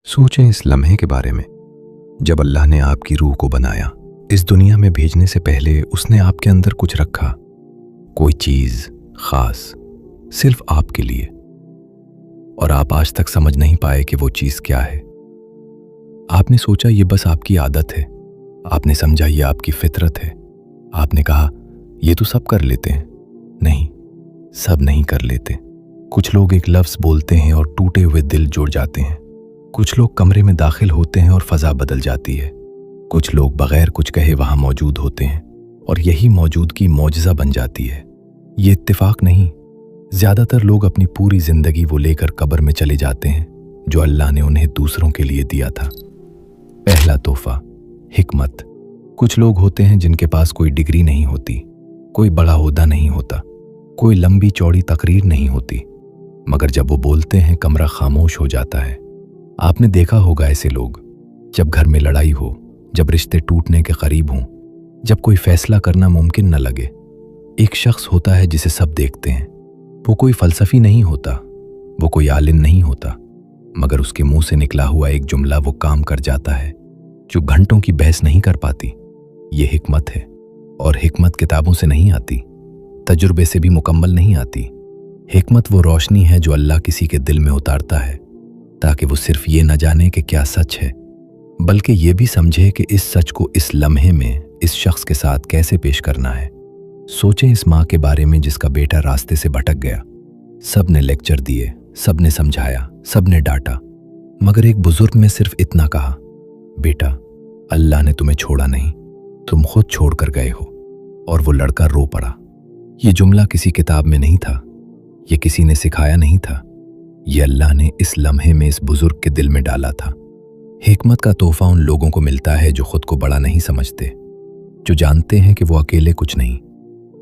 सोचें इस लम्हे के बारे में जब अल्लाह ने आपकी रूह को बनाया। इस दुनिया में भेजने से पहले उसने आपके अंदर कुछ रखा, कोई चीज़ खास सिर्फ आपके लिए, और आप आज तक समझ नहीं पाए कि वो चीज़ क्या है। आपने सोचा ये बस आपकी आदत है, आपने समझा ये आपकी फितरत है, आपने कहा ये तो सब कर लेते हैं। नहीं, सब नहीं कर लेते। कुछ लोग एक लफ्ज़ बोलते हैं और टूटे हुए दिल जुड़ जाते हैं। कुछ लोग कमरे में दाखिल होते हैं और फ़ज़ा बदल जाती है। कुछ लोग बग़ैर कुछ कहे वहाँ मौजूद होते हैं और यही मौजूदगी मौजज़ा बन जाती है। ये इत्तेफाक नहीं, ज़्यादातर लोग अपनी पूरी ज़िंदगी वो लेकर कब्र में चले जाते हैं जो अल्लाह ने उन्हें दूसरों के लिए दिया था। पहला तोहफ़ा, हिकमत। कुछ लोग होते हैं जिनके पास कोई डिग्री नहीं होती, कोई बड़ा ओहदा नहीं होता, कोई लंबी चौड़ी तकरीर नहीं होती, मगर जब वो बोलते हैं कमरा खामोश हो जाता है। आपने देखा होगा ऐसे लोग, जब घर में लड़ाई हो, जब रिश्ते टूटने के करीब हों, जब कोई फैसला करना मुमकिन न लगे, एक शख्स होता है जिसे सब देखते हैं। वो कोई फ़लसफ़ी नहीं होता, वो कोई आलिम नहीं होता, मगर उसके मुंह से निकला हुआ एक जुमला वो काम कर जाता है जो घंटों की बहस नहीं कर पाती। ये हिकमत है, और हिकमत किताबों से नहीं आती, तजुर्बे से भी मुकम्मल नहीं आती। हिकमत वो रोशनी है जो अल्लाह किसी के दिल में उतारता है ताकि वो सिर्फ ये न जाने कि क्या सच है, बल्कि ये भी समझे कि इस सच को इस लम्हे में इस शख्स के साथ कैसे पेश करना है। सोचें इस माँ के बारे में जिसका बेटा रास्ते से भटक गया। सब ने लेक्चर दिए, सब ने समझाया, सब ने डांटा, मगर एक बुजुर्ग ने सिर्फ इतना कहा, बेटा अल्लाह ने तुम्हें छोड़ा नहीं, तुम खुद छोड़ कर गए हो। और वो लड़का रो पड़ा। ये जुमला किसी किताब में नहीं था, ये किसी ने सिखाया नहीं था, ये अल्लाह ने इस लम्हे में इस बुजुर्ग के दिल में डाला था। हिकमत का तोहफा उन लोगों को मिलता है जो खुद को बड़ा नहीं समझते, जो जानते हैं कि वो अकेले कुछ नहीं,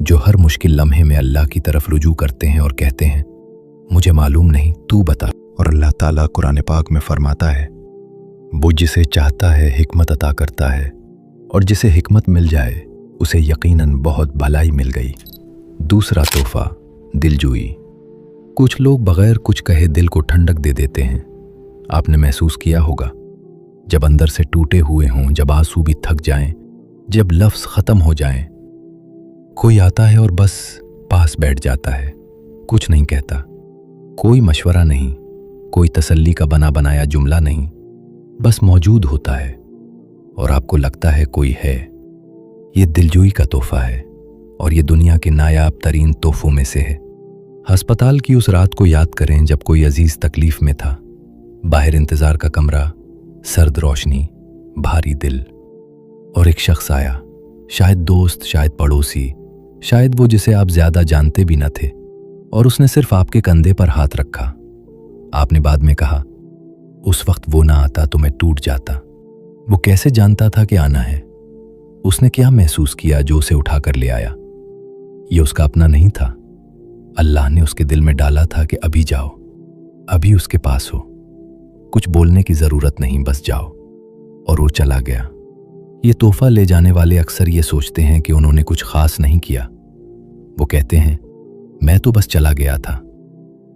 जो हर मुश्किल लम्हे में अल्लाह की तरफ रुजू करते हैं और कहते हैं मुझे मालूम नहीं, तू बता। और अल्लाह ताला कुरान पाक में फरमाता है, वो जिसे चाहता है हिकमत अता करता है, और जिसे हिकमत मिल जाए उसे यकीनन बहुत भलाई मिल गई। दूसरा तोहफा, दिलजोई। कुछ लोग बगैर कुछ कहे दिल को ठंडक दे देते हैं। आपने महसूस किया होगा, जब अंदर से टूटे हुए हों, जब आंसू भी थक जाएं, जब लफ्ज़ ख़त्म हो जाएं, कोई आता है और बस पास बैठ जाता है, कुछ नहीं कहता, कोई मशवरा नहीं, कोई तसल्ली का बना बनाया जुमला नहीं, बस मौजूद होता है और आपको लगता है कोई है। ये दिलजोई का तोहफा है और ये दुनिया के नायाब तरीन तोहफों में से है। अस्पताल की उस रात को याद करें जब कोई अजीज तकलीफ में था। बाहर इंतज़ार का कमरा, सर्द रोशनी, भारी दिल, और एक शख्स आया, शायद दोस्त, शायद पड़ोसी, शायद वो जिसे आप ज़्यादा जानते भी न थे, और उसने सिर्फ आपके कंधे पर हाथ रखा। आपने बाद में कहा, उस वक्त वो ना आता तो मैं टूट जाता। वो कैसे जानता था कि आना है? उसने क्या महसूस किया जो उसे उठा कर ले आया? ये उसका अपना नहीं था, अल्लाह ने उसके दिल में डाला था कि अभी जाओ, अभी उसके पास हो, कुछ बोलने की ज़रूरत नहीं, बस जाओ। और वो चला गया। ये तोहफा ले जाने वाले अक्सर ये सोचते हैं कि उन्होंने कुछ खास नहीं किया। वो कहते हैं मैं तो बस चला गया था,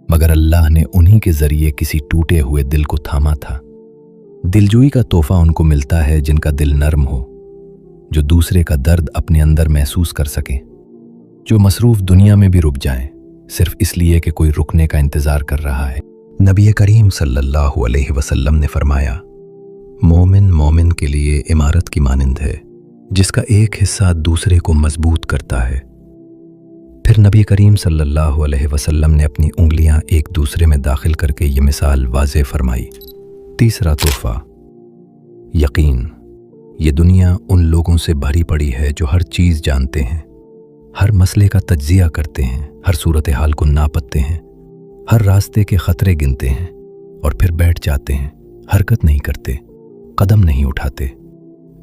मगर अल्लाह ने उन्हीं के ज़रिए किसी टूटे हुए दिल को थामा था। दिलजोई का तोहफा उनको मिलता है जिनका दिल नर्म हो, जो दूसरे का दर्द अपने अंदर महसूस कर सकें, जो मसरूफ़ दुनिया में भी रुक जाएं, सिर्फ इसलिए कि कोई रुकने का इंतज़ार कर रहा है। नबी करीम सल्लल्लाहु अलैहि वसल्लम ने फरमाया, मोमिन मोमिन के लिए इमारत की मानिंद है जिसका एक हिस्सा दूसरे को मजबूत करता है। फिर नबी करीम सल्लल्लाहु अलैहि वसल्लम ने अपनी उंगलियां एक दूसरे में दाखिल करके ये मिसाल वाज़े फरमाई। तीसरा तोहफा, यकीन। ये दुनिया उन लोगों से भरी पड़ी है जो हर चीज़ जानते हैं, हर मसले का तज्जिया करते हैं, हर सूरत हाल को नापते हैं, हर रास्ते के ख़तरे गिनते हैं और फिर बैठ जाते हैं, हरकत नहीं करते, कदम नहीं उठाते,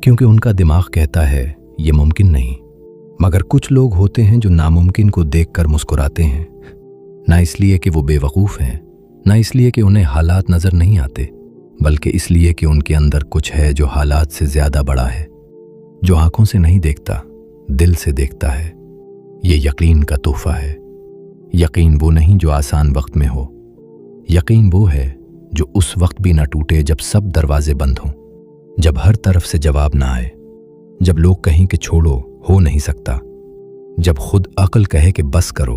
क्योंकि उनका दिमाग कहता है ये मुमकिन नहीं। मगर कुछ लोग होते हैं जो नामुमकिन को देखकर मुस्कुराते हैं, ना इसलिए कि वो बेवकूफ़ हैं, ना इसलिए कि उन्हें हालात नज़र नहीं आते, बल्कि इसलिए कि उनके अंदर कुछ है जो हालात से ज़्यादा बड़ा है, जो आंखों से नहीं देखता, दिल से देखता है। ये यकीन का तोहफा है। यकीन वो नहीं जो आसान वक्त में हो, यकीन वो है जो उस वक्त भी न टूटे जब सब दरवाजे बंद हों, जब हर तरफ से जवाब ना आए, जब लोग कहें कि छोड़ो हो नहीं सकता, जब खुद अक्ल कहे कि बस करो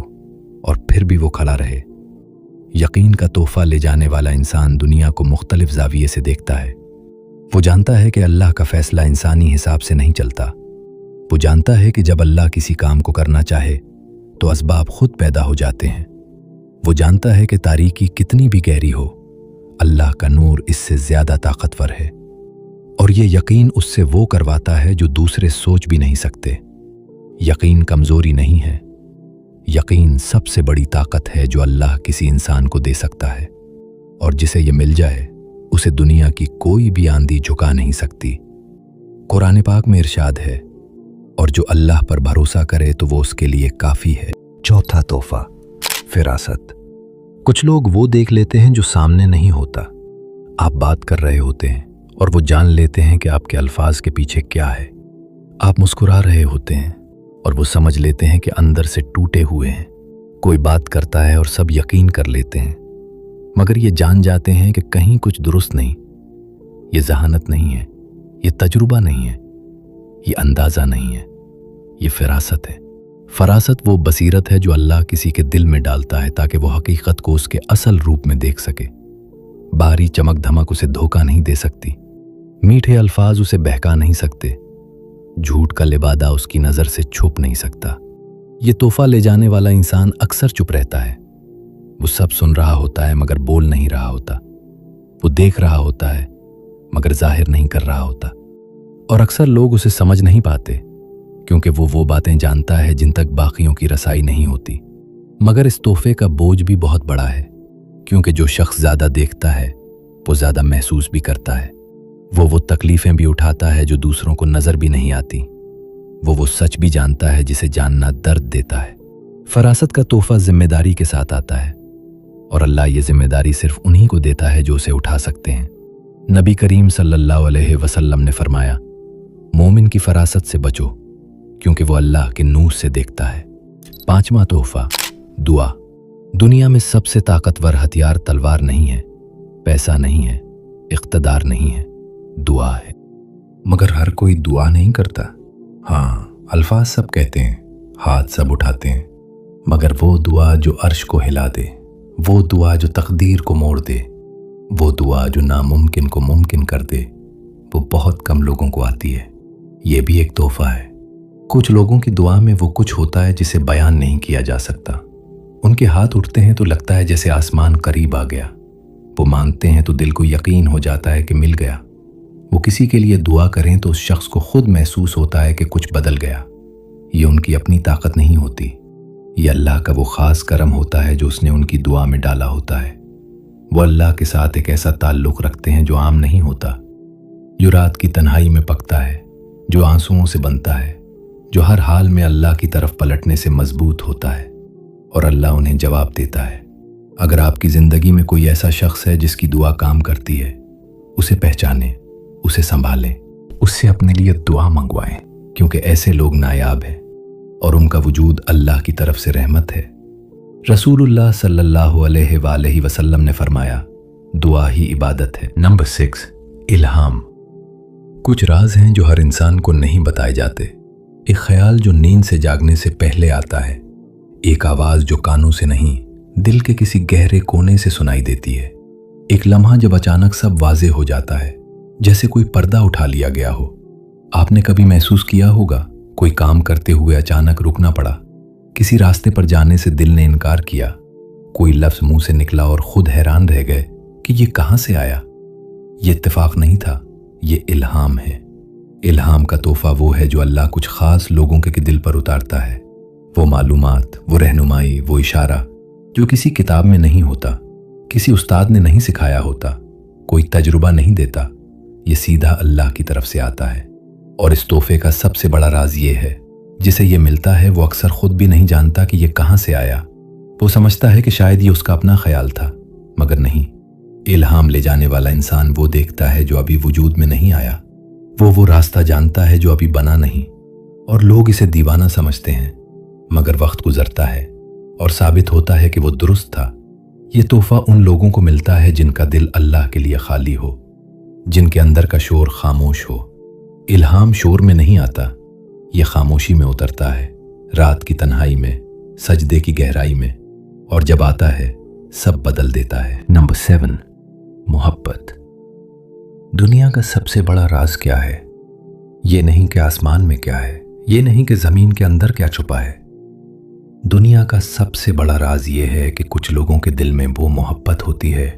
और फिर भी वो खड़ा रहे। यकीन का तोहफा ले जाने वाला इंसान दुनिया को मुख्तलिफ ज़ाविये से देखता है। वो जानता है कि अल्लाह का फैसला इंसानी हिसाब से नहीं चलता। वो जानता है कि जब अल्लाह किसी काम को करना चाहे तो असबाब खुद पैदा हो जाते हैं। वो जानता है कि तारीकी कितनी भी गहरी हो, अल्लाह का नूर इससे ज़्यादा ताकतवर है। और ये यकीन उससे वो करवाता है जो दूसरे सोच भी नहीं सकते। यकीन कमज़ोरी नहीं है, यकीन सबसे बड़ी ताकत है जो अल्लाह किसी इंसान को दे सकता है, और जिसे ये मिल जाए उसे दुनिया की कोई भी आंधी झुका नहीं सकती। कुरान पाक में इरशाद है, और जो अल्लाह पर भरोसा करे तो वो उसके लिए काफ़ी है। चौथा तोहफा, फिरासत। कुछ लोग वो देख लेते हैं जो सामने नहीं होता। आप बात कर रहे होते हैं और वो जान लेते हैं कि आपके अल्फाज के पीछे क्या है। आप मुस्कुरा रहे होते हैं और वो समझ लेते हैं कि अंदर से टूटे हुए हैं। कोई बात करता है और सब यकीन कर लेते हैं, मगर ये जान जाते हैं कि कहीं कुछ दुरुस्त नहीं। ये जहानत नहीं है, ये तजुर्बा नहीं है, ये अंदाज़ा नहीं है, ये फिरासत है। फरासत वो बसीरत है जो अल्लाह किसी के दिल में डालता है ताकि वो हकीकत को उसके असल रूप में देख सके। बाहरी चमक धमक उसे धोखा नहीं दे सकती, मीठे अल्फाज उसे बहका नहीं सकते, झूठ का लिबादा उसकी नज़र से छुप नहीं सकता। ये तोहफा ले जाने वाला इंसान अक्सर चुप रहता है। वो सब सुन रहा होता है मगर बोल नहीं रहा होता। वो देख रहा होता है मगर जाहिर नहीं कर रहा होता। और अक्सर लोग उसे समझ नहीं पाते क्योंकि वो बातें जानता है जिन तक बाकियों की रसाई नहीं होती। मगर इस तोहफे का बोझ भी बहुत बड़ा है, क्योंकि जो शख्स ज़्यादा देखता है वो ज़्यादा महसूस भी करता है। वो तकलीफ़ें भी उठाता है जो दूसरों को नज़र भी नहीं आती। वो सच भी जानता है जिसे जानना दर्द देता है। फरासत का तोहफा जिम्मेदारी के साथ आता है, और अल्लाह ये जिम्मेदारी सिर्फ उन्हीं को देता है जो उसे उठा सकते हैं। नबी करीम सल्लल्लाहु अलैहि वसल्लम ने फरमाया, मोमिन की फरासत से बचो क्योंकि वो अल्लाह के नूर से देखता है। पांचवा तोहफा, दुआ। दुनिया में सबसे ताकतवर हथियार तलवार नहीं है, पैसा नहीं है, इख्तदार नहीं है, दुआ है। मगर हर कोई दुआ नहीं करता। हाँ, अल्फाज सब कहते हैं, हाथ सब उठाते हैं, मगर वो दुआ जो अर्श को हिला दे, वो दुआ जो तकदीर को मोड़ दे, वो दुआ जो नामुमकिन को मुमकिन कर दे, वो बहुत कम लोगों को आती है। ये भी एक तोहफा है। कुछ लोगों की दुआ में वो कुछ होता है जिसे बयान नहीं किया जा सकता। उनके हाथ उठते हैं तो लगता है जैसे आसमान करीब आ गया। वो मांगते हैं तो दिल को यकीन हो जाता है कि मिल गया। वो किसी के लिए दुआ करें तो उस शख्स को खुद महसूस होता है कि कुछ बदल गया। ये उनकी अपनी ताकत नहीं होती, ये अल्लाह का वो ख़ास करम होता है जो उसने उनकी दुआ में डाला होता है। वो अल्लाह के साथ एक ऐसा ताल्लुक़ रखते हैं जो आम नहीं होता, जो रात की तन्हाई में पकता है, जो आंसुओं से बनता है, जो हर हाल में अल्लाह की तरफ पलटने से मजबूत होता है, और अल्लाह उन्हें जवाब देता है। अगर आपकी ज़िंदगी में कोई ऐसा शख्स है जिसकी दुआ काम करती है, उसे पहचानें, उसे संभालें, उससे अपने लिए दुआ मंगवाएं, क्योंकि ऐसे लोग नायाब हैं और उनका वजूद अल्लाह की तरफ से रहमत है। रसूलुल्लाह सल्लल्लाहु अलैहि वसल्लम ने फरमाया, दुआ ही इबादत है। नंबर 6, इल्हाम। कुछ राज हैं जो हर इंसान को नहीं बताए जाते। एक ख्याल जो नींद से जागने से पहले आता है, एक आवाज़ जो कानों से नहीं दिल के किसी गहरे कोने से सुनाई देती है, एक लम्हा जब अचानक सब वाजे हो जाता है, जैसे कोई पर्दा उठा लिया गया हो। आपने कभी महसूस किया होगा, कोई काम करते हुए अचानक रुकना पड़ा, किसी रास्ते पर जाने से दिल ने इनकार किया, कोई लफ्ज़ मुंह से निकला और खुद हैरान रह गए कि ये कहाँ से आया। ये इत्तेफाक नहीं था, ये इल्हाम है। इल्हाम का तोहफा वो है जो अल्लाह कुछ ख़ास लोगों के दिल पर उतारता है। वो मालूमात, वो रहनुमाई, वो इशारा जो किसी किताब में नहीं होता, किसी उस्ताद ने नहीं सिखाया होता, कोई तजुर्बा नहीं देता, ये सीधा अल्लाह की तरफ से आता है। और इस तोहफे का सबसे बड़ा राज ये है, जिसे ये मिलता है वो अक्सर खुद भी नहीं जानता कि ये कहाँ से आया। वो समझता है कि शायद ये उसका अपना ख्याल था, मगर नहीं। इल्हाम ले जाने वाला इंसान वो देखता है जो अभी वजूद में नहीं आया, वो रास्ता जानता है जो अभी बना नहीं, और लोग इसे दीवाना समझते हैं, मगर वक्त गुजरता है और साबित होता है कि वो दुरुस्त था। یہ تحفہ ان لوگوں کو ملتا ہے جن کا دل اللہ کے لیے خالی ہو، جن کے اندر کا شور خاموش ہو۔ الہام شور میں نہیں آتا، یہ خاموشی میں اترتا ہے، رات کی تنہائی میں، سجدے کی گہرائی میں، اور جب آتا ہے سب بدل دیتا ہے۔ نمبر 7، محبت۔ دنیا کا سب سے بڑا راز کیا ہے؟ یہ نہیں کہ آسمان میں کیا ہے، یہ نہیں کہ زمین کے اندر کیا چھپا ہے۔ دنیا کا سب سے بڑا راز یہ ہے کہ کچھ لوگوں کے دل میں وہ محبت ہوتی ہے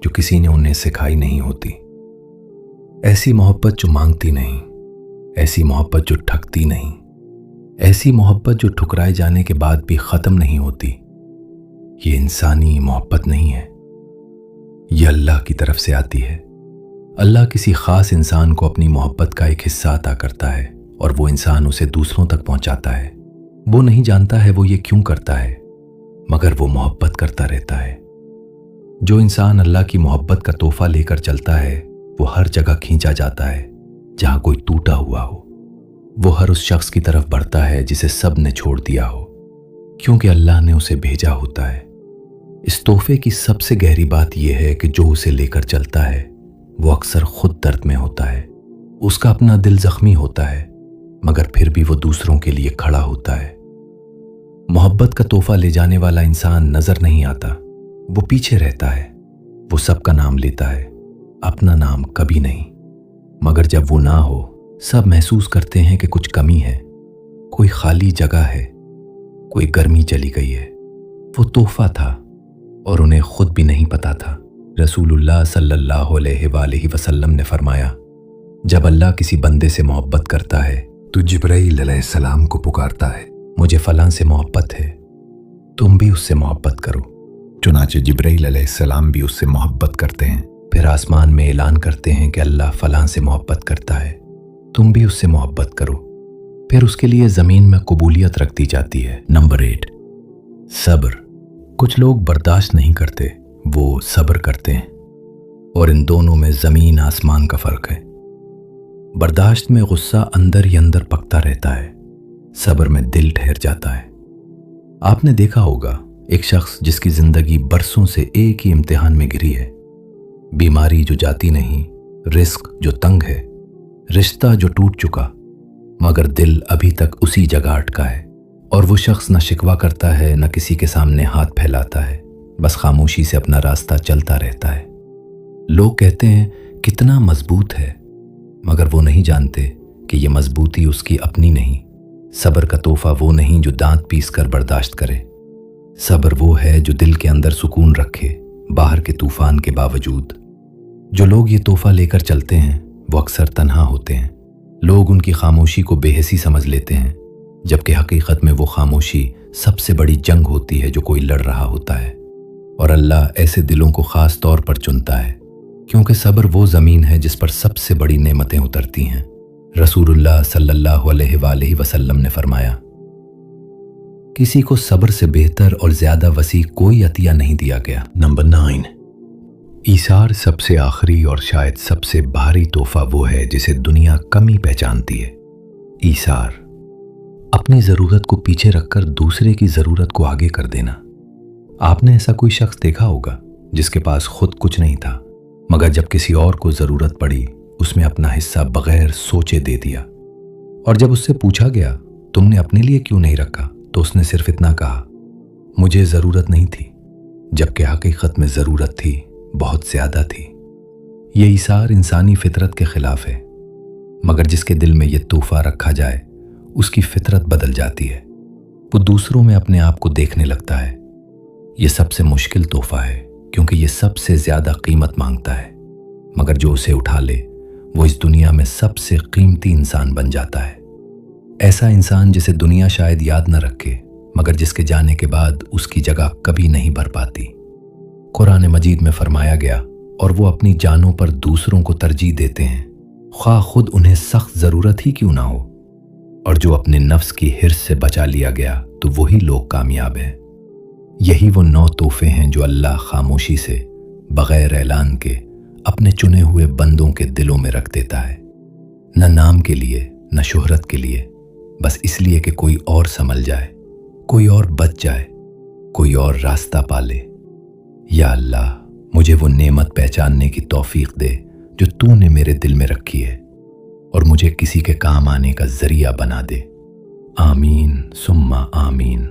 جو کسی نے انہیں سکھائی نہیں ہوتی۔ ایسی محبت جو مانگتی نہیں، ایسی محبت جو ٹھگتی نہیں، ایسی محبت جو ٹھکرائے جانے کے بعد بھی ختم نہیں ہوتی۔ یہ انسانی محبت نہیں ہے، یہ اللہ کی طرف سے آتی ہے۔ اللہ کسی خاص انسان کو اپنی محبت کا ایک حصہ عطا کرتا ہے اور وہ انسان اسے دوسروں تک پہنچاتا ہے۔ وہ نہیں جانتا ہے وہ یہ کیوں کرتا ہے، مگر وہ محبت کرتا رہتا ہے۔ جو انسان اللہ کی محبت کا تحفہ لے کر چلتا ہے وہ ہر جگہ کھینچا جاتا ہے جہاں کوئی ٹوٹا ہوا ہو۔ وہ ہر اس شخص کی طرف بڑھتا ہے جسے سب نے چھوڑ دیا ہو، کیونکہ اللہ نے اسے بھیجا ہوتا ہے۔ اس تحفے کی سب سے گہری بات یہ ہے کہ جو اسے لے کر چلتا ہے وہ اکثر خود درد میں ہوتا ہے، اس کا اپنا دل زخمی ہوتا ہے، مگر پھر بھی وہ دوسروں کے لیے کھڑا ہوتا ہے۔ محبت کا تحفہ لے جانے والا انسان نظر نہیں آتا، وہ پیچھے رہتا ہے، وہ سب کا نام لیتا ہے، اپنا نام کبھی نہیں۔ مگر جب وہ نہ ہو، سب محسوس کرتے ہیں کہ کچھ کمی ہے، کوئی خالی جگہ ہے، کوئی گرمی چلی گئی ہے۔ وہ تحفہ تھا اور انہیں خود بھی نہیں پتا تھا۔ رسول اللہ صلی اللہ علیہ وآلہ وسلم نے فرمایا، جب اللہ کسی بندے سے محبت کرتا ہے تو جبرائیل علیہ السلام کو پکارتا ہے، مجھے فلاں سے محبت ہے، تم بھی اس سے محبت کرو۔ چنانچہ جبرائیل علیہ السلام بھی اس سے محبت کرتے ہیں۔ پھر آسمان میں اعلان کرتے ہیں کہ اللہ فلاں سے محبت کرتا ہے، تم بھی اس سے محبت کرو۔ پھر اس کے لیے زمین میں قبولیت رکھ دی جاتی ہے۔ نمبر 8، صبر۔ کچھ لوگ برداشت نہیں کرتے، وہ صبر کرتے ہیں، اور ان دونوں میں زمین آسمان کا فرق ہے۔ برداشت میں غصہ اندر ہی اندر پکتا رہتا ہے، صبر میں دل ٹھہر جاتا ہے۔ آپ نے دیکھا ہوگا ایک شخص جس کی زندگی برسوں سے ایک ہی امتحان میں گری ہے، بیماری جو جاتی نہیں، رزق جو تنگ ہے، رشتہ جو ٹوٹ چکا، مگر دل ابھی تک اسی جگہ اٹکا ہے۔ اور وہ شخص نہ شکوہ کرتا ہے، نہ کسی کے سامنے ہاتھ پھیلاتا ہے، بس خاموشی سے اپنا راستہ چلتا رہتا ہے۔ لوگ کہتے ہیں کتنا مضبوط ہے، مگر وہ نہیں جانتے کہ یہ مضبوطی اس کی اپنی نہیں۔ صبر کا تحفہ وہ نہیں جو دانت پیس کر برداشت کرے، صبر وہ ہے جو دل کے اندر سکون رکھے باہر کے طوفان کے باوجود۔ جو لوگ یہ تحفہ لے کر چلتے ہیں وہ اکثر تنہا ہوتے ہیں۔ لوگ ان کی خاموشی کو بے حسی سمجھ لیتے ہیں، جبکہ حقیقت میں وہ خاموشی سب سے بڑی جنگ ہوتی ہے جو کوئی لڑ رہا ہوتا ہے۔ اور اللہ ایسے دلوں کو خاص طور پر چنتا ہے، کیونکہ صبر وہ زمین ہے جس پر سب سے بڑی نعمتیں اترتی ہیں۔ رسول اللہ صلی اللہ علیہ وآلہ وسلم نے فرمایا، کسی کو صبر سے بہتر اور زیادہ وسیع کوئی عطیہ نہیں دیا گیا۔ نمبر 9، ایثار۔ سب سے آخری اور شاید سب سے بھاری تحفہ وہ ہے جسے دنیا کمی پہچانتی ہے، ایثار۔ اپنی ضرورت کو پیچھے رکھ کر دوسرے کی ضرورت کو آگے کر دینا۔ آپ نے ایسا کوئی شخص دیکھا ہوگا جس کے پاس خود کچھ نہیں تھا، مگر جب کسی اور کو ضرورت پڑی اس میں اپنا حصہ بغیر سوچے دے دیا، اور جب اس سے پوچھا گیا تم نے اپنے لیے کیوں نہیں رکھا تو اس نے صرف اتنا کہا، مجھے ضرورت نہیں تھی، جبکہ حقیقت میں ضرورت تھی، بہت زیادہ تھی۔ یہ ایثار انسانی فطرت کے خلاف ہے، مگر جس کے دل میں یہ تحفہ رکھا جائے اس کی فطرت بدل جاتی ہے، وہ دوسروں میں اپنے آپ کو دیکھنے لگتا ہے۔ یہ سب سے مشکل تحفہ ہے کیونکہ یہ سب سے زیادہ قیمت مانگتا ہے، مگر جو اسے اٹھا لے وہ اس دنیا میں سب سے قیمتی انسان بن جاتا ہے۔ ایسا انسان جسے دنیا شاید یاد نہ رکھے، مگر جس کے جانے کے بعد اس کی جگہ کبھی نہیں بھر پاتی۔ قرآن مجید میں فرمایا گیا، اور وہ اپنی جانوں پر دوسروں کو ترجیح دیتے ہیں، خواہ خود انہیں سخت ضرورت ہی کیوں نہ ہو، اور جو اپنے نفس کی حرص سے بچا لیا گیا تو وہی لوگ کامیاب ہیں۔ یہی وہ 9 تحفے ہیں جو اللہ خاموشی سے بغیر اعلان کے اپنے چنے ہوئے بندوں کے دلوں میں رکھ دیتا ہے، نہ نام کے لیے نہ شہرت کے لیے، بس اس لیے کہ کوئی اور سنبھل جائے، کوئی اور بچ جائے، کوئی اور راستہ پالے۔ یا اللہ مجھے وہ نعمت پہچاننے کی توفیق دے جو تو نے میرے دل میں رکھی ہے اور مجھے کسی کے کام آنے کا ذریعہ بنا دے۔ آمین ثم آمین۔